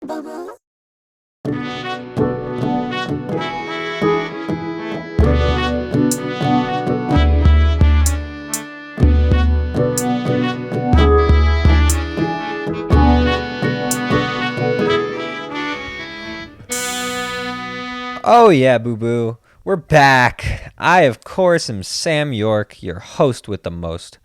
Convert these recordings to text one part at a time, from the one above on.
Boo-boo. Oh yeah, boo boo. We're back. I, of course, am Sam York, your host with the most.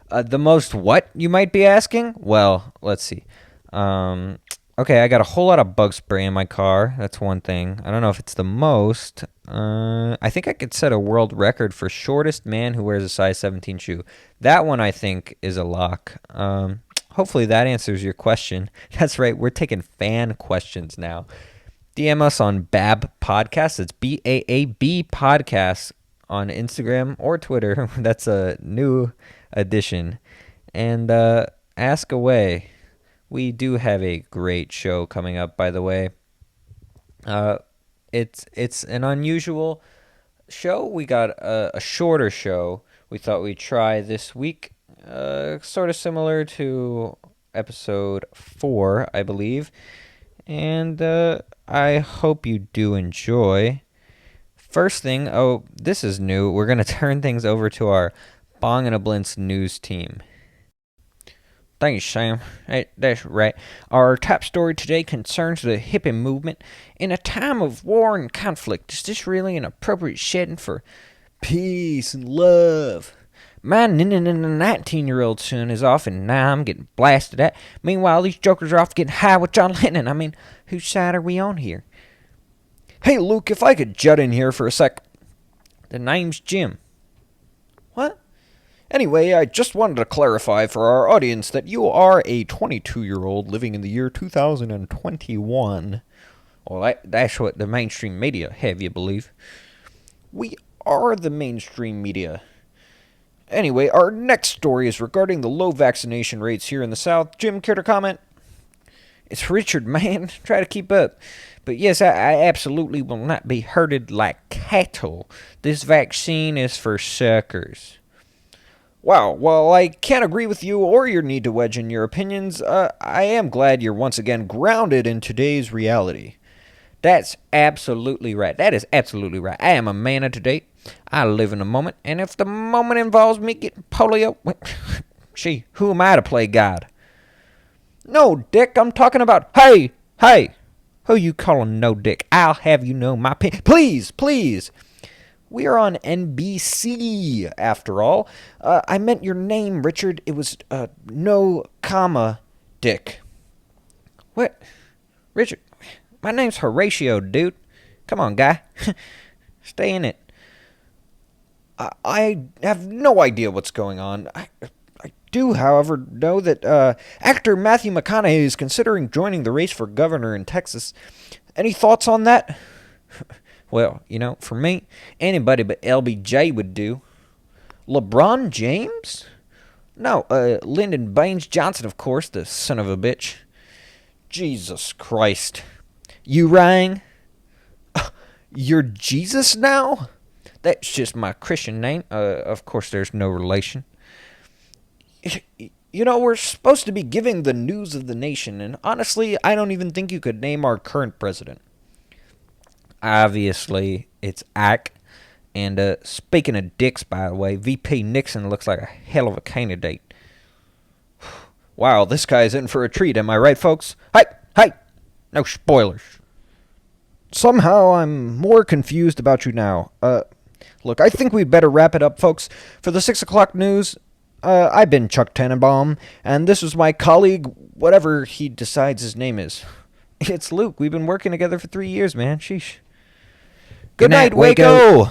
The most what, you might be asking? Well, let's see. Um, okay, I got a whole lot of bug spray in my car. That's one thing. I don't know if it's the most. I think I could set a world record for shortest man who wears a size 17 shoe. That one, I think, is a lock. Hopefully that answers your question. That's right, we're taking fan questions now. DM us on BAB Podcast. It's BAAB Podcast on Instagram or Twitter. That's a new addition. And ask away. We do have a great show coming up, by the way. Uh, it's an unusual show. We got a shorter show we thought we'd try this week. Sort of similar to episode 4, I believe. And I hope you do enjoy. First thing, this is new. We're going to turn things over to our Bong and a Blintz news team. Thanks, Sam. That's right. Our top story today concerns the hippie movement. In a time of war and conflict, is this really an appropriate setting for peace and love? My 19-year-old son is off, and now I'm getting blasted at. Meanwhile, these jokers are off getting high with John Lennon. I mean, whose side are we on here? Hey, Luke, if I could jut in here for a sec. The name's Jim. What? Anyway, I just wanted to clarify for our audience that you are a 22-year-old living in the year 2021. Well, that's what the mainstream media have you believe. We are the mainstream media. Anyway, our next story is regarding the low vaccination rates here in the South. Jim, care to comment? It's Richard, man. Try to keep up. But yes, I absolutely will not be herded like cattle. This vaccine is for suckers. Wow, well, I can't agree with you or your need to wedge in your opinions. I am glad you're once again grounded in today's reality. That's absolutely right. That is absolutely right. I am a man of today. I live in the moment, and if the moment involves me getting polio, gee, who am I to play God? No, Dick, I'm talking about, hey, who you calling no Dick? I'll have you know my please. We are on NBC, after all. I meant your name, Richard. It was, no comma, Dick. What? Richard, my name's Horatio, dude. Come on, guy. Stay in it. I have no idea what's going on. I do, however, know that actor Matthew McConaughey is considering joining the race for governor in Texas. Any thoughts on that? Well, for me, anybody but LBJ would do. LeBron James? No, Lyndon Baines Johnson, of course, the son of a bitch. Jesus Christ. You rang? You're Jesus now? That's just my Christian name. Of course, there's no relation. We're supposed to be giving the news of the nation, and honestly, I don't even think you could name our current president. Obviously, it's Ike. And speaking of dicks, by the way, VP Nixon looks like a hell of a candidate. Wow, this guy's in for a treat, am I right, folks? Hey, no spoilers. Somehow I'm more confused about you now. Look, I think we'd better wrap it up, folks. For the 6 o'clock news, I've been Chuck Tannenbaum, and this is my colleague, whatever he decides his name is. It's Luke. We've been working together for 3 years, man. Sheesh. Good night, Waco!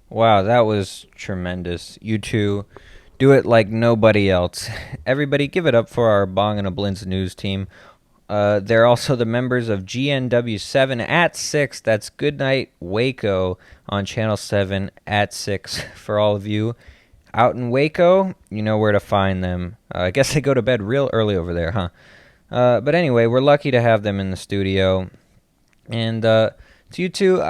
Wow, that was tremendous. You two do it like nobody else. Everybody give it up for our Bong and a Blintz news team. They're also the members of GNW7 at 6. That's Goodnight Waco on Channel 7 at 6. For all of you out in Waco, you know where to find them. I guess they go to bed real early over there, huh? But anyway, we're lucky to have them in the studio. And to you two,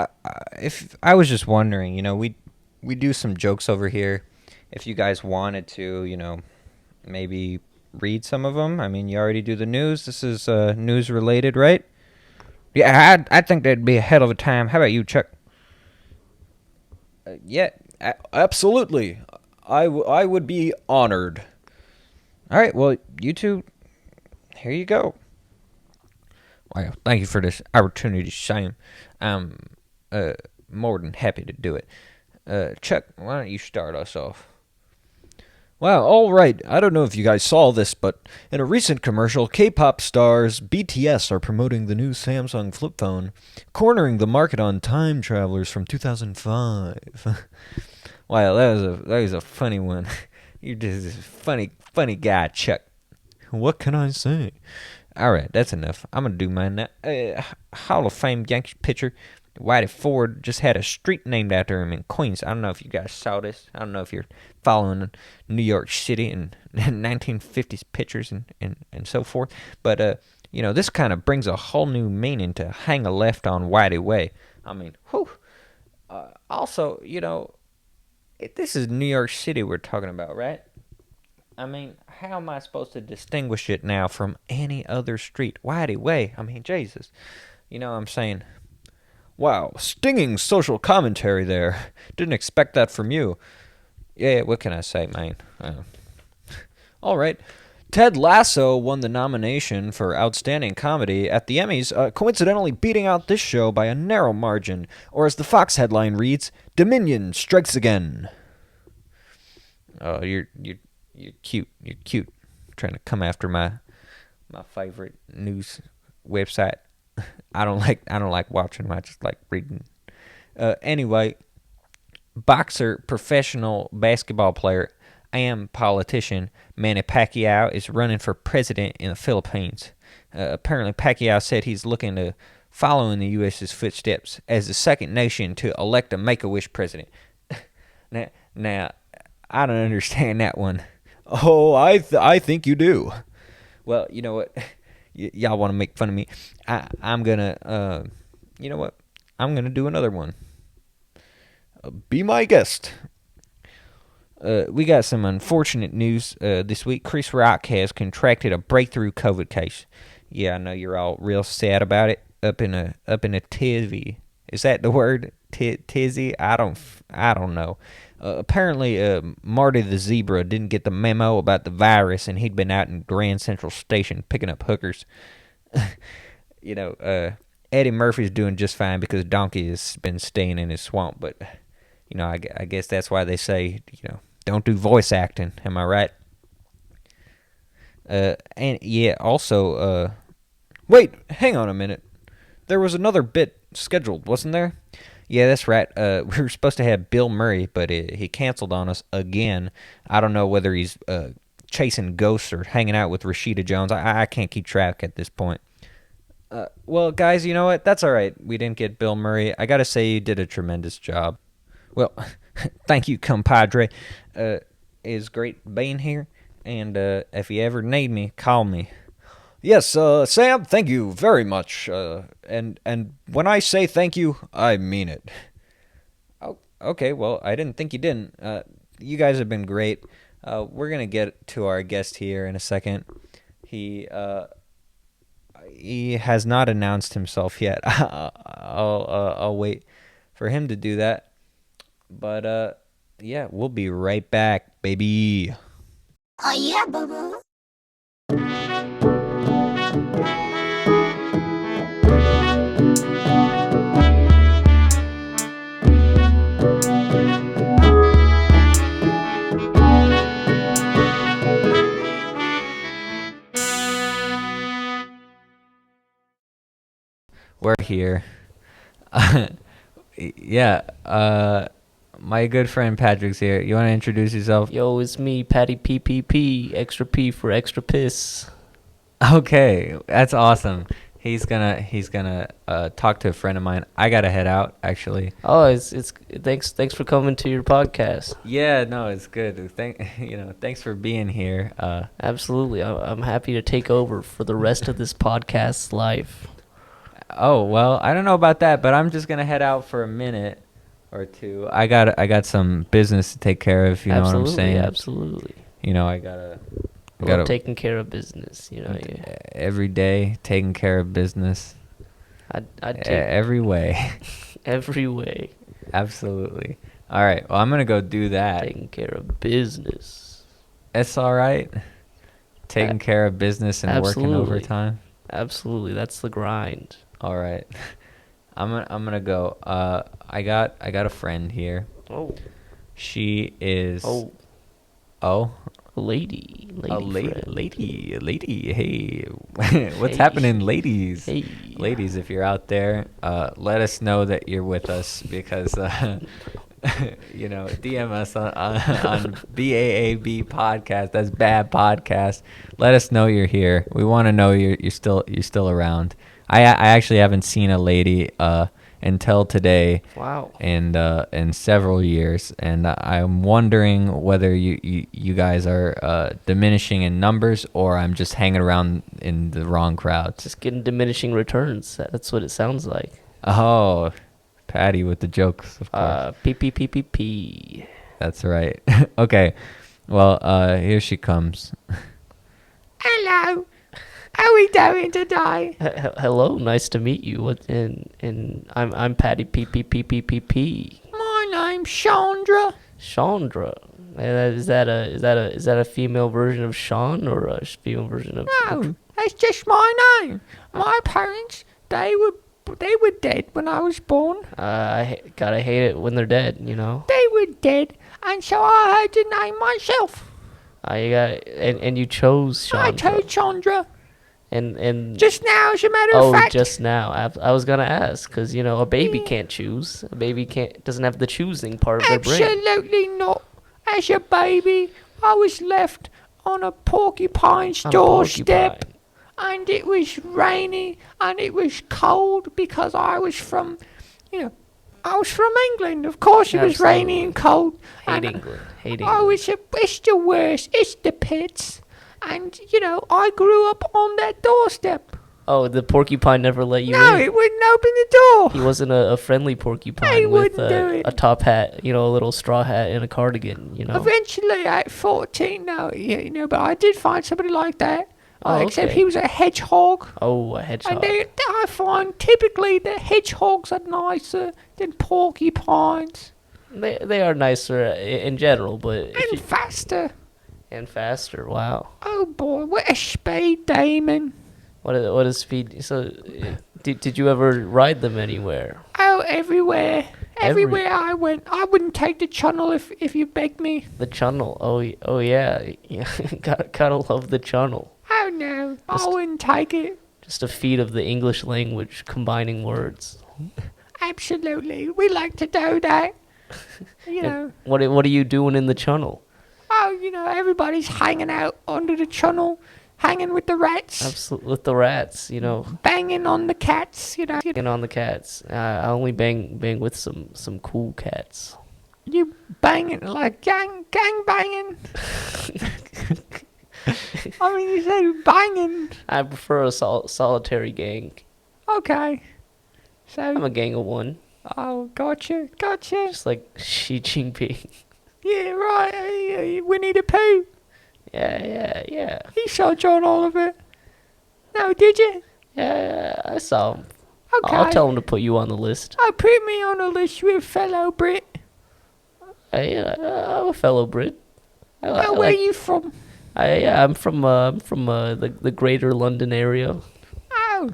if I was just wondering, we do some jokes over here. If you guys wanted to, maybe read some of them? I mean, you already do the news. This is news related, right? Yeah, I think that'd be a hell of a time. How about you, Chuck? Yeah, absolutely. I would be honored. All right, well, you two, here you go. Well, thank you for this opportunity, Sam. I'm more than happy to do it. Chuck, why don't you start us off? Wow, all right. I don't know if you guys saw this, but in a recent commercial, K-pop stars BTS are promoting the new Samsung flip phone, cornering the market on time travelers from 2005. Wow, that was a funny one. You're just a funny guy, Chuck. What can I say? All right, that's enough. I'm gonna do mine now. Hall of Fame Yankee pitcher Whitey Ford just had a street named after him in Queens. I don't know if you guys saw this. I don't know if you're following New York City and 1950s pitchers and so forth. But this kind of brings a whole new meaning to hang a left on Whitey Way. I mean, whew. Also, this is New York City we're talking about, right? I mean, how am I supposed to distinguish it now from any other street? Whitey Way. I mean, Jesus. You know what I'm saying? Wow, stinging social commentary there. Didn't expect that from you. Yeah, what can I say, man? All right. Ted Lasso won the nomination for Outstanding Comedy at the Emmys, coincidentally beating out this show by a narrow margin. Or as the Fox headline reads, Dominion strikes again. Oh, you're cute. You're cute. Trying to come after my favorite news website. I don't like watching them. I just like reading. Anyway, boxer, professional basketball player, and politician Manny Pacquiao is running for president in the Philippines. Apparently, Pacquiao said he's looking to follow in the U.S.'s footsteps as the second nation to elect a Make-A-Wish president. now, I don't understand that one. Oh, I think you do. Well, you know what? Y'all want to make fun of me? I'm gonna, you know what? I'm gonna do another one. Be my guest. We got some unfortunate news this week. Chris Rock has contracted a breakthrough COVID case. Yeah, I know you're all real sad about it. Up in a tizzy. Is that the word? Tizzy? I don't know. Apparently, Marty the zebra didn't get the memo about the virus, and he'd been out in Grand Central Station picking up hookers. Eddie Murphy's doing just fine because Donkey has been staying in his swamp. But, I guess that's why they say, don't do voice acting. Am I right? And yeah, also, wait, hang on a minute. There was another bit scheduled, wasn't there? Yeah, that's right. We were supposed to have Bill Murray, but he canceled on us again. I don't know whether he's chasing ghosts or hanging out with Rashida Jones. I can't keep track at this point. Well, guys, you know what? That's all right. We didn't get Bill Murray. I got to say you did a tremendous job. Well, thank you, compadre. It's great being here, and if you ever need me, call me. Yes, Sam, thank you very much. And when I say thank you, I mean it. Oh, okay, well, I didn't think you didn't. You guys have been great. We're going to get to our guest here in a second. He has not announced himself yet. I'll wait for him to do that. But, yeah, we'll be right back, baby. Oh, yeah, boo-boo. We're here. Yeah, my good friend Patrick's here. You want to introduce yourself? Yo, it's me, Patty PPP. Extra P for extra piss. Okay, that's awesome. He's gonna talk to a friend of mine. I gotta head out actually. Oh, it's thanks for coming to your podcast. Yeah, no, it's good. Thanks for being here. Absolutely, I'm happy to take over for the rest of this podcast's life. Oh well, I don't know about that, but I'm just gonna head out for a minute or two. I got some business to take care of. You know what I'm saying? Absolutely. I gotta. Gotta taking care of business, you know. Yeah. every day taking care of business I'd take every way. every way Absolutely. All right. Well, I'm gonna go do that. taking care of business. It's all right. Taking care of business and working absolutely. overtime. Absolutely, that's the grind. All right. I'm gonna go. I got a friend here. Oh, She is. oh, Oh. lady A friend. lady. Hey, what's Hey. happening, ladies? Hey. Ladies, if you're out there, let us know that you're with us because, DM us on BAAB podcast. That's bad podcast. Let us know you're here. We want to know you're still around. I actually haven't seen a lady until today. Wow. In several years, and I'm wondering whether you guys are diminishing in numbers or I'm just hanging around in the wrong crowds. Just getting diminishing returns. That's what it sounds like. Oh, Patty with the jokes, of course. P. That's right. Okay, well, here she comes. Hello. How are we doing today? Hello, nice to meet you. And I'm Patty P. My name's Chandra. Chandra. Is that a female version of Sean or a female version of? No, that's just my name. My parents, they were dead when I was born. Gotta hate it when they're dead. You know. They were dead, and so I had to name myself. And you chose Chandra. I chose Chandra. And Just now, as a matter of fact. just now. I was gonna ask because a baby can't choose. A baby doesn't have the choosing part of their brain. Absolutely not. As a baby, I was left on a porcupine's On a doorstep. porcupine. And it was rainy and it was cold because I was from England. Of course, it was rainy and cold. Hate and England. Hate Oh, England. it's the worst. It's the pits. And, I grew up on that doorstep. Oh, the porcupine never let you No, in. it wouldn't open the door. He wasn't a friendly porcupine He with wouldn't do it. a top hat, a little straw hat and a cardigan, Eventually, at 14, but I did find somebody like that. Oh, Except okay. he was a hedgehog. Oh, a hedgehog. And I find typically the hedgehogs are nicer than porcupines. They are nicer in general, but And faster. and faster. Wow. Oh boy, what a speed, Damon. What is speed? So, did you ever ride them anywhere? Oh, everywhere. Everywhere I went. I wouldn't take the channel if you begged me. The channel. Oh yeah. Gotta love the channel. Oh no, Just- I wouldn't take it. Just a feat of the English language, combining words. Absolutely. We like to do that. You know. What are you doing in the channel? Oh, everybody's hanging out under the channel, hanging with the rats, Absolutely, with the rats, banging on the cats, and on the cats. I only bang with some cool cats. You banging like gang banging. I mean, you said banging. I prefer a solitary gang. Okay. I'm So, a gang of one, oh, gotcha. just like Xi Jinping. Yeah, right. Winnie the Pooh. Yeah. He saw John Oliver. No, did you? Yeah, I saw him. Okay. I'll tell him to put you on the list. Oh, put me on a list with fellow Brit. I'm a fellow Brit. Oh, where are you from? I'm from the Greater London area. Oh,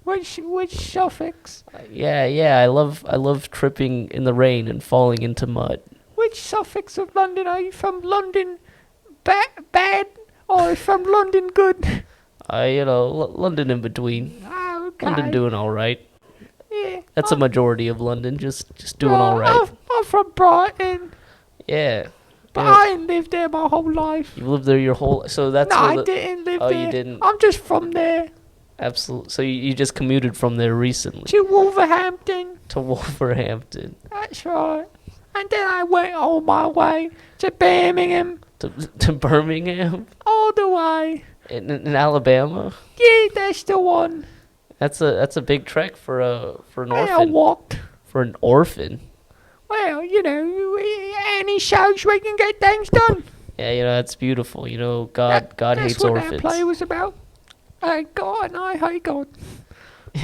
which suffix? Yeah. I love tripping in the rain and falling into mud. Which suffix of London are you from? London bad or from London good? London in between. Oh, okay. London doing all right. Yeah. That's a majority of London, just doing all right. I'm from Brighton, Yeah. but Yeah. I ain't lived there my whole life. You've lived there your whole. So that's No, where I the- didn't live Oh, there. you didn't? I'm just from there Absolutely. So you just commuted from there recently to Wolverhampton. to Wolverhampton That's right. And then I went all my way to Birmingham, to Birmingham all the way. in Alabama. Yeah, that's the one. That's a big trek for an And I orphan. walked. For an orphan. Well, any shows we can get things done. Yeah, that's beautiful. God That's hates what orphans. that play was about. God and I hate God.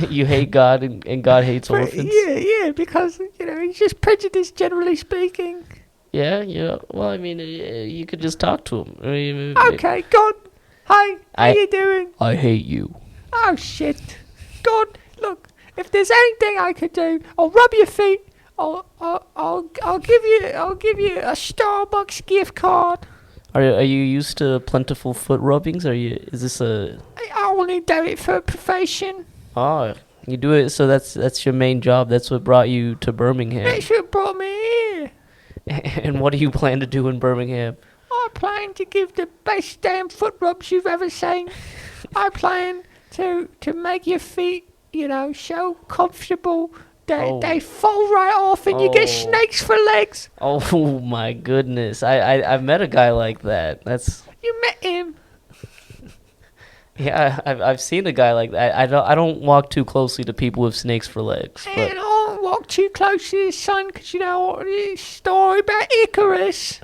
You hate God and God hates But orphans. yeah, because he's just prejudiced, generally speaking. Yeah. Well, I mean, you could just talk to him. I mean, Okay, God. Hey, how you doing? I hate you. Oh shit, God. Look, if there's anything I could do, I'll rub your feet. I'll give you a Starbucks gift card. Are you used to plentiful foot rubbings? Is this a? I only do it for a profession. Oh, you do it. So that's your main job. That's what brought you to Birmingham. That's what brought me here. And what do you plan to do in Birmingham? I plan to give the best damn foot rubs you've ever seen. I plan to make your feet, so comfortable that they fall right off and you get Oh. snakes for legs. Oh my goodness! I've met a guy like that. You met him. Yeah. I've seen a guy like that. I don't walk too closely to people with snakes for legs. And But I don't walk too close to the sun because you know the story about Icarus.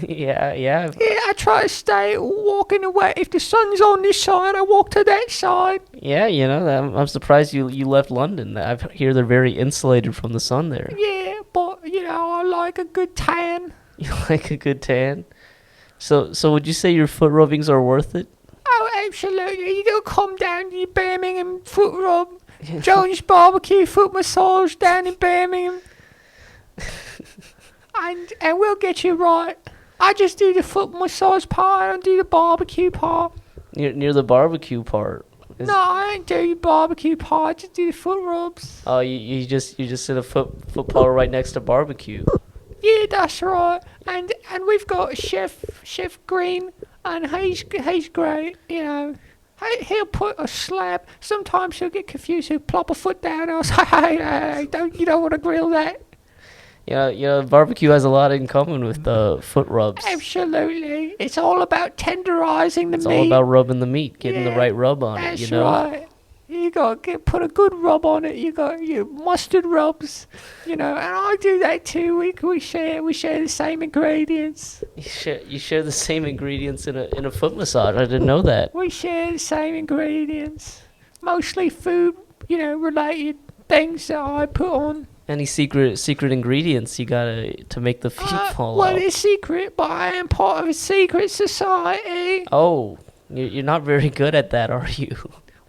yeah. Yeah, I try to stay walking away. If the sun's on this side, I walk to that side. Yeah. I'm surprised you left London. I hear they're very insulated from the sun there. Yeah, but I like a good tan. You like a good tan. So would you say your foot rubbings are worth it? Oh, absolutely. You gotta come down to your Birmingham foot rub. Jones Barbecue Foot Massage down in Birmingham. and we'll get you right. I just do the foot massage part. I don't do the barbecue part. Near the barbecue part. No, I don't do the barbecue part. I just do the foot rubs. Oh, you just sit a foot parlor right next to barbecue. Yeah, that's right. And we've got Chef Green, and he's great. He'll put a slab. Sometimes he'll get confused. He'll plop a foot down. I was like, hey, you don't want to grill that. Barbecue has a lot in common with foot rubs. Absolutely. It's all about tenderizing the It's meat. all about rubbing the meat, getting the Yeah, right rub on it. That's right. You got to put a good rub on it. You got your mustard rubs, and I do that too. We share the same ingredients. You share the same ingredients in a foot massage. I didn't know that. We share the same ingredients, mostly food, related things that I put on. Any secret ingredients you gotta to make the feet fall Well, off? it's secret, but I am part of a secret society. Oh, you're not very good at that, are you?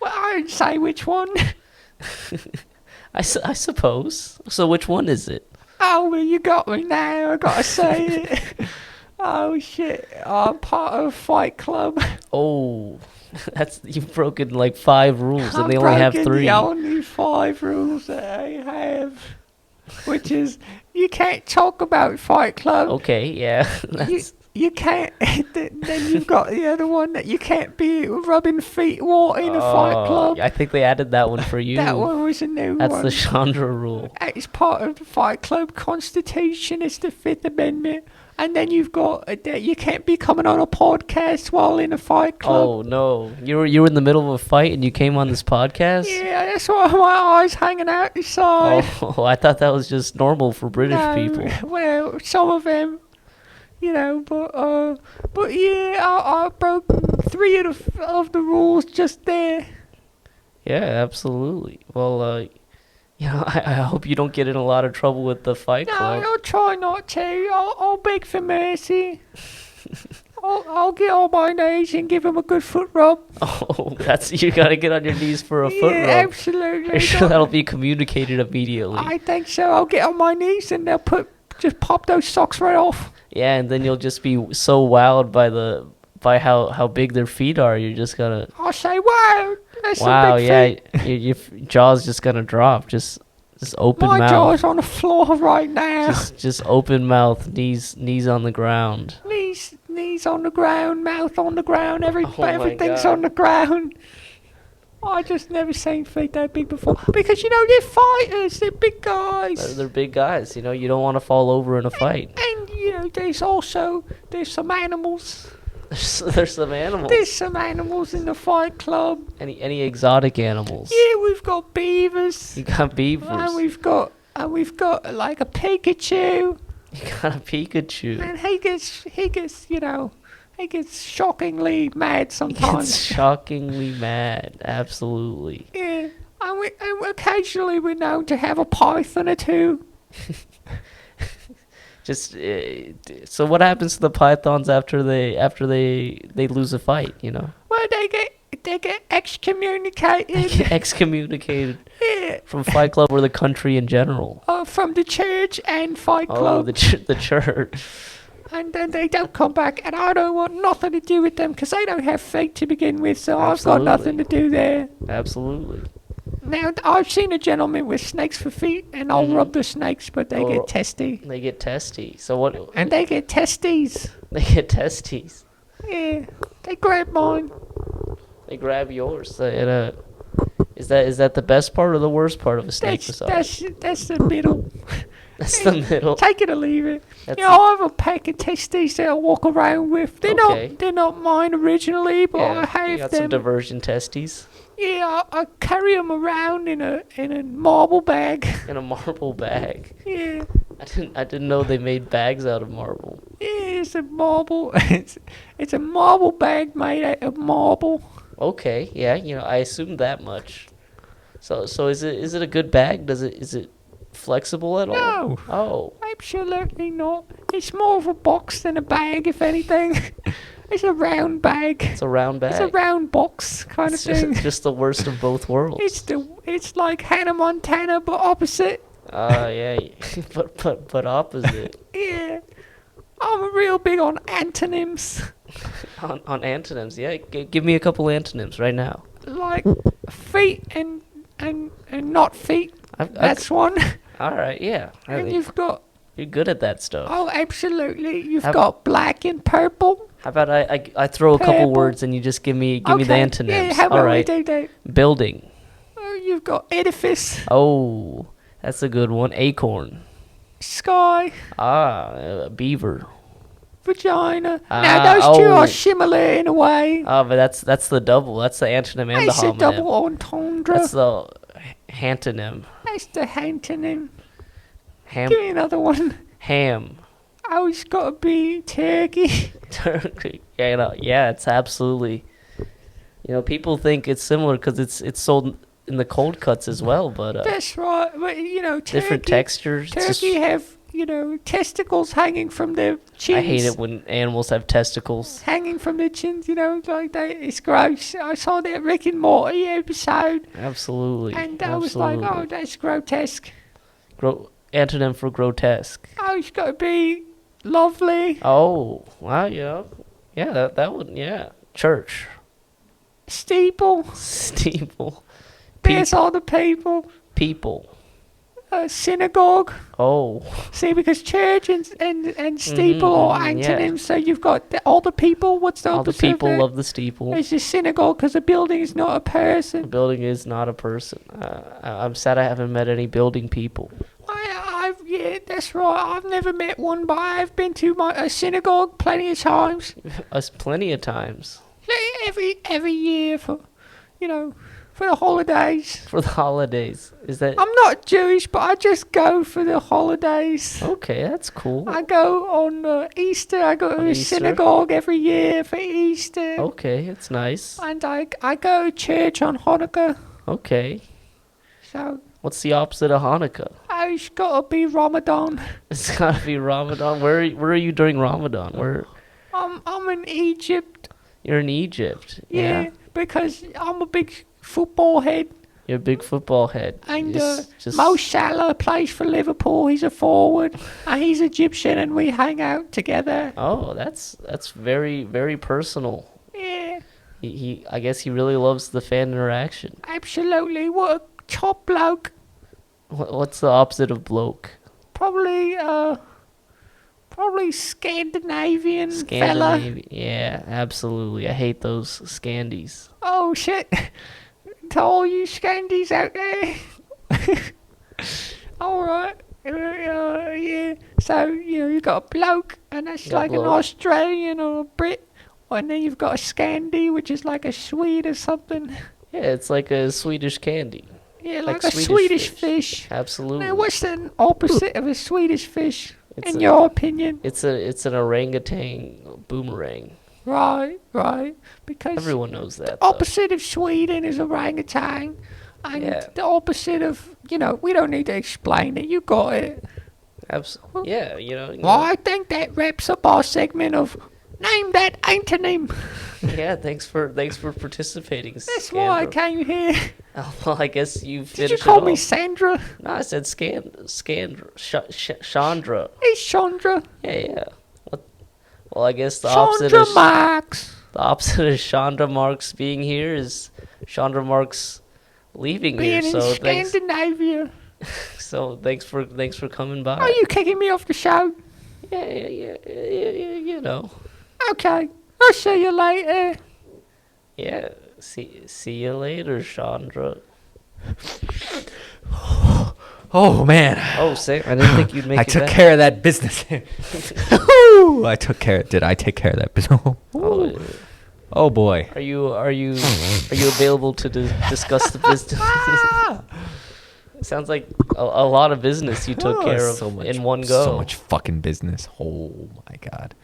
Well, I didn't say which one. I suppose. So which one is it? Oh, well, you got me now. I gotta say it. Oh shit! I'm part of a fight club. Oh, you've broken like 5 rules, and I'm they only have breaking 3. the only 5 rules that I have, which is you can't talk about Fight Club. Okay, yeah. You can't. Then you've got the other one that you can't be rubbing feet water in a Fight Club. I think they added that one for you. That one was a new That's one. the Chandra rule. It's part of the Fight Club Constitution. It's the 5th Amendment. And then you've got that you can't be coming on a podcast while in a Fight Club. Oh no, you were in the middle of a fight and you came on this podcast. Yeah, that's why my eyes hanging out the side. Oh, I thought that was just normal for British No, people. Well, some of them, but yeah, I broke 3 of the rules just there. Yeah, absolutely. Well, I hope you don't get in a lot of trouble with the Fight No, Club. I'll try not to. I'll beg for mercy. I'll get on my knees and give him a good foot rub. Oh, you gotta get on your knees for a foot Yeah, rub. absolutely. You're sure that'll be communicated immediately. I think so. I'll get on my knees and they'll just pop those socks right off. Yeah, and then you'll just be so wowed by how big their feet are. You're just gonna I'll say, wow, that's wow, some big yeah, feet. your jaw's just gonna drop. Just open My mouth. jaw's on the floor right now. Just open mouth, knees on the ground. Knees on the ground, mouth on the ground, Oh my everything's God. on the ground. I just never seen feet that big before. Because, they're fighters, they're big guys. They're big guys. You don't want to fall over in a fight. And, there's some animals. There's some animals. There's some animals in the Fight Club. Any exotic animals? Yeah, we've got beavers. You got beavers. And we've got like a Pikachu. You got a Pikachu. And he gets, He gets shockingly mad It's sometimes. shockingly mad. Absolutely. Yeah. And occasionally we're known to have a python or two. Just so what happens to the pythons after they lose a fight? Well, they get excommunicated. Excommunicated Yeah. from Fight Club or the country in general. From the church and Fight Oh, Club. the church. And then they don't come back, and I don't want nothing to do with them because they don't have feet to begin with, so I've got nothing to do there. Absolutely. Now, I've seen a gentleman with snakes for feet, and I'll rub the snakes, but they Oh. get testy. They get testy. So what? And they get testes. They get testes. Yeah, they grab mine. They grab yours. Is that the best part or the worst part of a snake massage? That's the middle. That's the middle. Take it or leave it. That's I have a pack of testes that I walk around with. Okay. They're not mine originally, but I yeah, you have got some them. diversion testes Yeah, I carry them around in a marble bag. in a marble bag. Yeah, I didn't know they made bags out of marble. yeah, it's a marble. It's a marble bag made out of marble. Okay, yeah, I assumed that much. So is it a good bag? Is it flexible at all? No. Oh, Absolutely not. It's more of a box than a bag, if anything. It's a round bag. it's a round bag. It's a round box kind of It's just, thing. just the worst of both worlds. It's like Hannah Montana, but opposite. Yeah, but opposite. Yeah. I'm real big on antonyms. on antonyms, yeah. Give me a couple antonyms right now. Like feet and not feet. That's one. All right, yeah. And you've got, You're good at that stuff. oh, absolutely. You've How- got black and purple. How about I throw a couple Purple. words and you just give me the Okay, antonyms. Yeah, how about All we right. do that? Building. Oh, you've got edifice, Oh, that's a good one. Acorn. sky, Beaver. vagina. Now, those two are similar in a way. But that's the double. That's the antonym and the It's a homonym. double entendre. That's the antonym. That's the antonym. Ham. Give me another one. Ham. Oh, it's got to be turkey. Turkey. Yeah, it's absolutely. People think it's similar because it's sold in the cold cuts as well, but That's right. But, turkey, different textures. It's just- turkey have, testicles hanging from their chins. I hate it when animals have testicles. Hanging from their chins, like that. It's gross. I saw that Rick and Morty episode, Absolutely. and I was like, Absolutely. oh, that's grotesque. Antonym for grotesque. Oh, it's got to be lovely. Oh, wow, yeah, that one, yeah. Church, Steeple. steeple, There's all the people. people. Synagogue. Oh, See, because church and steeple are mhm, yeah. antonyms, so you've got all the people. What's the all the opposite of people that? love the steeple. It's a synagogue because a building is not a The person. building is not a person. I'm sad I haven't met any building people. Yeah, that's right. I've never met one, but I've been to a synagogue plenty of times. Us plenty of times Every year for the holidays. for the holidays. Is that I'm not Jewish, but I just go for the holidays. okay? That's cool. I go on Easter. I go to On a Easter? synagogue every year for Easter. Okay, it's nice. And I go to church on Hanukkah. Okay, So what's the opposite of Hanukkah? it's got to be Ramadan. It's gotta be Ramadan. Where are you during Ramadan? Where I'm in Egypt. you're in Egypt? Yeah, because I'm a big football head. You're a big football head. And Just- Mo Salah plays for Liverpool. He's a forward, and he's Egyptian, and we hang out together. Oh, that's very very personal. Yeah, He I guess he really loves the fan interaction. absolutely. What a top bloke. What's the opposite of bloke? Probably Scandinavian fella. Scandinavian. Yeah, absolutely. I hate those Scandies. Oh shit! To all you Scandies out there. All right. Yeah. So you got a bloke, and that's Got a like an bloke. Australian or a Brit, and then you've got a Scandi, which is like a Swede or something. Yeah, it's like a Swedish candy. Yeah, Like like a Swedish Swedish fish. fish. Absolutely. Now, what's the opposite of a Swedish fish, It's in a- your opinion? It's an orangutan boomerang. Right, right. Because Everyone knows that. opposite of Sweden is orangutan, and Yeah. the opposite of, we don't need to explain it. You got it. Absolutely. Yeah, you know. Well, I think that wraps up our segment of Name That Antonym. Yeah, thanks for participating. That's why I Scandra. came here. Oh, well, I guess you Did finished you call it me off. Sandra? No, I said Chandra. Hey, Chandra. Yeah. What? Well, I guess the opposite Chandra of Marks. the opposite of Chandra Marks being here is Chandra Marks leaving Being here. in So thanks. Scandinavia. So thanks for coming by. Are you kicking me off the show? Yeah. You know. Okay. I'll see you later. Yeah. See you later, Chandra. Oh man, Oh, Sam, I didn't think you'd make I it took back. care of that business. Woo! Did I take care of that business? Oh, Oh boy. are you available to discuss the business? It sounds like a lot of business you took care of in one go. So much fucking business. Oh my god.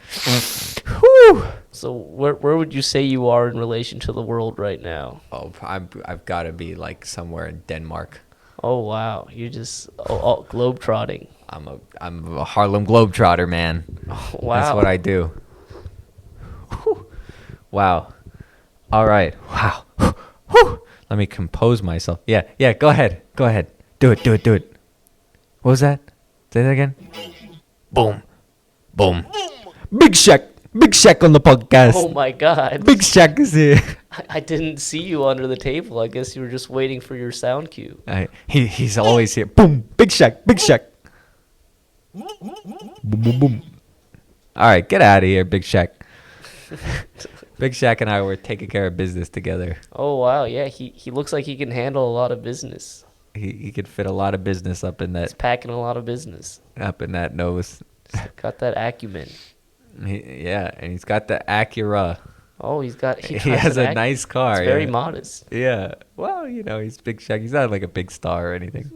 Whew. So where would you say you are in relation to the world right now? Oh, I've got to be like somewhere in Denmark. Oh wow, you're just globe trotting. I'm a Harlem Globetrotter, man. Wow. That's what I do. Whew. Wow. All right. Wow. Whew. Let me compose myself. Yeah. Go ahead. Do it. What was that? Say that again. Boom. Big Shack on the podcast. Oh my God. Big Shack is here. I didn't see you under the table. I guess you were just waiting for your sound cue. He's always here. Boom. Big Shack. Boom. All right, get out of here, Big Shack. Big Shack and I were taking care of business together. Oh wow, yeah. He looks like he can handle a lot of business. He could fit a lot of business up in He's that packing a lot of business. nose. Got that acumen. And he's got the Acura. Oh, he He has a nice car. It's very yeah. modest. Yeah. Well, he's Big Shack. He's not like a big star or anything.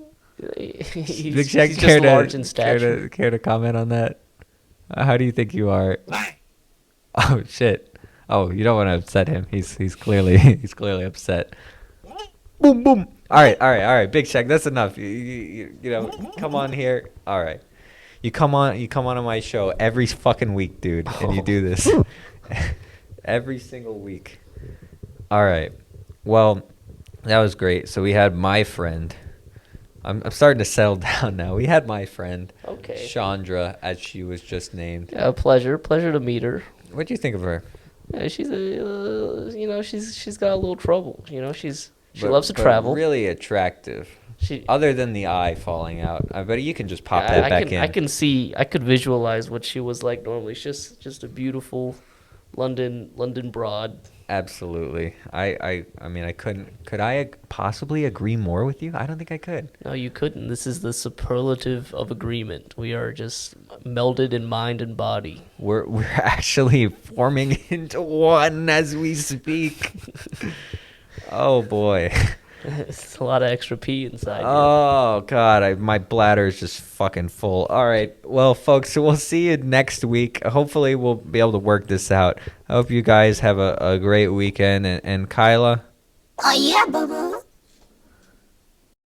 He's, Big Shack, he's just large in stature. care to comment on that? How do you think you are? Oh shit! Oh, you don't want to upset him. He's clearly upset. Boom. All right. Big Shack, that's enough. You know, come on here. All right. You come on my show every fucking week, dude, and you do this every single week. All right. Well, that was great. So we had my friend. I'm starting to settle down now. We had my friend, Okay. Chandra, as she was just named. Yeah, pleasure to meet her. What'd you think of her? Yeah, she's she's got a little trouble. She But- loves to but travel. Really attractive. She Other than the eye falling out, I bet you can just pop I that back in. I could visualize what she was like normally. She's just a beautiful London broad. Absolutely. I mean, I couldn't. Could I possibly agree more with you? I don't think I could. No, you couldn't. This is the superlative of agreement. We are just melded in mind and body. We're actually forming into one as we speak. Oh boy. It's a lot of extra pee inside. Oh god, my bladder is just fucking full. All right, well, folks, we'll see you next week. Hopefully, we'll be able to work this out. I hope you guys have a great weekend. And Kyla, Oh yeah, boo boo.